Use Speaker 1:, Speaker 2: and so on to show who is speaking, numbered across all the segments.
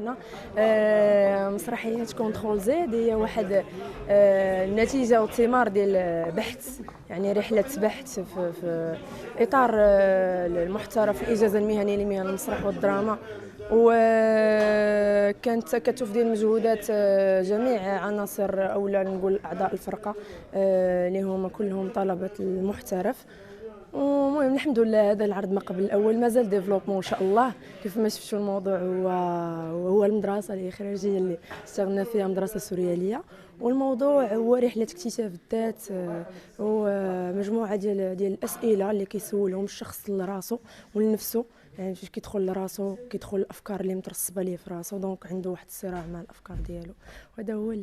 Speaker 1: شفنا. مسرحية كونترول زد هي واحد نتيجة وثمار ديال بحث، يعني رحلة بحث في إطار المحترف الإجازة المهنية لمهن المسرح والدراما، وكانت تكاتف ديال مجهودات جميع عناصر اولا نقول اعضاء الفرقه اللي هما كلهم طلبه المحترف. ومهم الحمد لله هذا العرض ما قبل الاول مازال ديفلوبمون ان شاء الله. كيف ما شفتوا الموضوع هو المدرسه الاخراجيه اللي اشتغلنا فيها، مدرسه سورياليه، والموضوع هو رحله اكتشاف الذات ومجموعه ديال الاسئله اللي كيسولهم الشخص لراسو ولنفسه، يعني فاش كيدخل لراسو كيدخل الافكار اللي مترسبه ليه في راسو، دونك عنده واحد الصراع مع الافكار ديالو. وهذا هو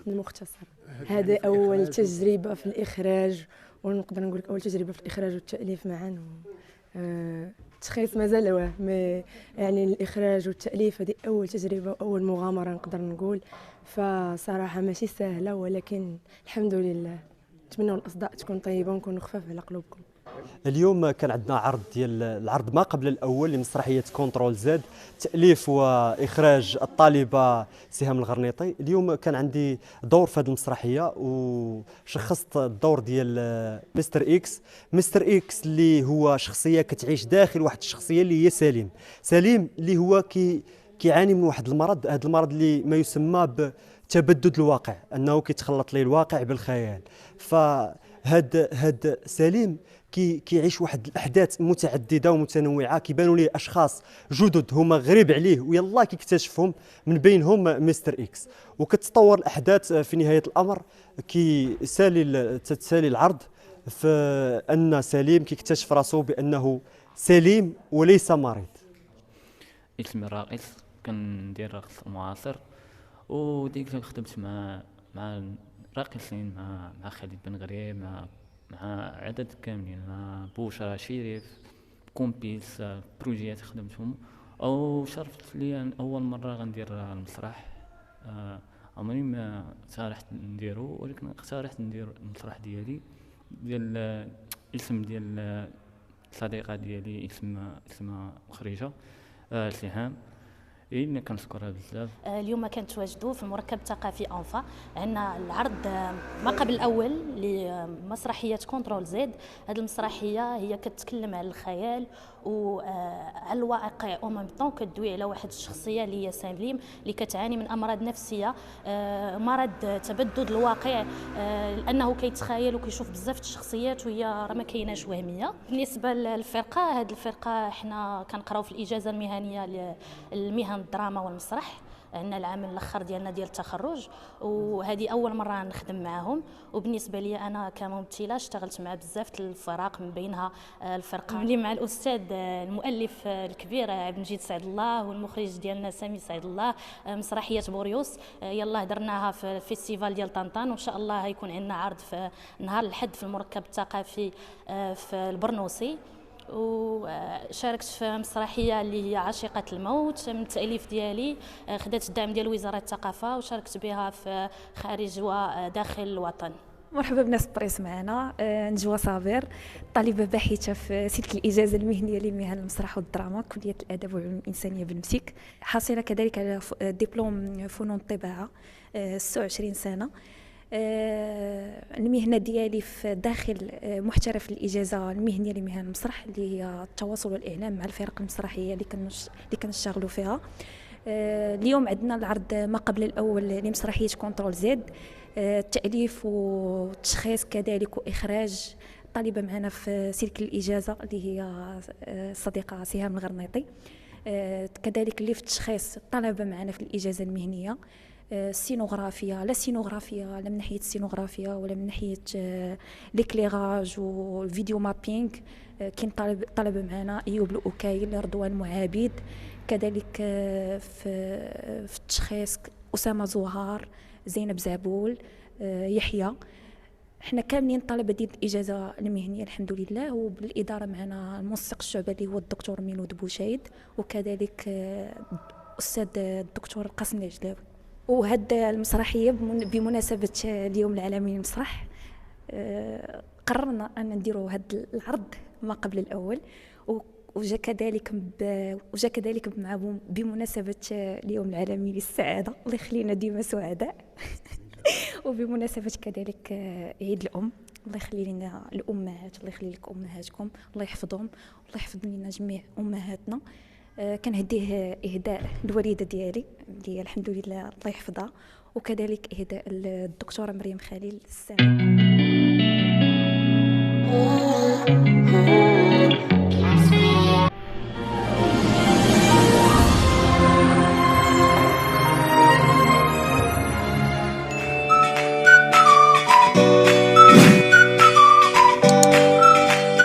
Speaker 1: المختصر. هذا اول تجربه في الاخراج، ونقدر نقول لك اول تجربه في الاخراج والتاليف معا. التشخيص مازال مي يعني الاخراج والتاليف هذه اول تجربه واول مغامره نقدر نقول. فصراحه ماشي سهله، ولكن الحمد لله. نتمنى الاصداء تكون طيبه ونكونوا خفاف على قلوبكم.
Speaker 2: اليوم كان عندنا عرض ديال العرض ما قبل الاول لمسرحيه كونترول زد، تاليف واخراج الطالبه سهام الغرنيطي. اليوم كان عندي دور في هذه المسرحيه وشخصت الدور ديال مستر اكس اللي هو شخصيه كتعيش داخل واحد الشخصيه اللي هي سليم اللي هو كيعاني من واحد المرض، هذا المرض اللي ما يسمى بتبدد الواقع، انه كيتخلط ليه الواقع بالخيال. هاد سليم كيعيش واحد الاحداث متعدده ومتنوعه، كيبانوا ليه اشخاص جدد هما غريب عليه ويلا كيكتشفهم، من بينهم مستر اكس. وكتطور الاحداث في نهايه الامر تتسالي العرض في ان سليم كيكتشف راسه بانه سليم وليس مريض.
Speaker 3: اسمي راقص، كندير رقص معاصر، وديك خدمت مع راقصين، مع خالد بن غريب، مع عدد كاملين، مع بوشرا شريف، كومبيس، بروجيات خدمتهم. او شرفت لي اول مره غندير المسرح. عمري ما اقترحت نديرو، ولكن اقترحت ندير المسرح ديالي ديال اسم ديال صديقه ديالي اسمها مخرجه سهام. كنشكرها بزاف.
Speaker 4: اليوم كنتواجدوا في المركب الثقافي انفا، عندنا العرض ما قبل الاول لمسرحيه كونترول زد. هذه المسرحيه هي كتتكلم على الخيال وعلى الواقع، او ميم طون كتدوي على واحد الشخصيه اللي هي سليم اللي كتعاني من امراض نفسيه، مرض تبدد الواقع، لانه كيتخيل وكيشوف بزاف الشخصيات وهي راه ما كايناش وهميه. بالنسبه للفرقه، هذه الفرقه حنا كنقراو في الاجازه المهنيه للمهن الدراما والمسرح، عندنا العام الاخر ديالنا ديال التخرج، وهذه اول مره نخدم معهم. وبالنسبه لي انا كممثله اشتغلت مع بزاف الفرق، من بينها الفرقه اللي مع الاستاذ المؤلف الكبير عبد المجيد سعد الله، والمخرج ديالنا سامي سعد الله. مسرحيه بوريوس يلا هدرناها في الفيستيفال ديال طنطان، وان شاء الله غيكون عندنا عرض في نهار الحد في المركب الثقافي في البرنوسي. وشاركت في مسرحيه اللي هي عاشقه الموت من التاليف ديالي، خدات الدعم ديال وزاره الثقافه، وشاركت بها في خارج وداخل الوطن.
Speaker 5: مرحبا بناس بريس معنا. نجوى صابر، طالبه باحثه في سلك الاجازه المهنيه لمهن المسرح والدراما، كليه الادب والعلوم الانسانيه بنمسك، حاصله كذلك على دبلوم فنون الطباعه، 26 سنه. المهنه ديالي في داخل محترف الاجازه المهنيه لمهن المسرح، اللي هي التواصل والاعلام مع الفرق المسرحيه اللي كنشتغلوا فيها. اليوم عندنا العرض ما قبل الاول لمسرحيه كونترول زد، التاليف والتشخيص كذلك واخراج طالبه معنا في سلك الاجازه اللي هي الصديقه سهام الغرنيطي، كذلك اللي في التشخيص طلبه معنا في الاجازه المهنيه. السينوغرافيا، لا من ناحيه السينوغرافيا ولا من ناحيه ليكليراج والفيديو مابينغ. كاين طلبه معنا ايوب الاوكايل، رضوان معابد، كذلك في التشخيص اسامه زهار، زينب زعبول، يحيى. حنا كاملين طلبه ديال الاجازه المهنيه الحمد لله، وبالاداره معنا المنسق الشعبه اللي هو الدكتور مينود بوشايد، وكذلك الاستاذ الدكتور القاسم العجلاوي. وهاد المسرحيه بمناسبه اليوم العالمي للمسرح قررنا ان نديروا هاد العرض ما قبل الاول، وجا كذلك بمناسبة اليوم العالمي للسعادة، الله يخلينا ديما سعداء. وبمناسبة كذلك عيد الأم، الله يخلي لنا الأمهات، الله يخلي لك أمهاتكم، الله يحفظهم، الله يحفظ لنا جميع أمهاتنا. كنهديه إهداء الوالدة ديالي اللي الحمد لله الله يحفظها، وكذلك إهداء الدكتورة مريم خليل السامي.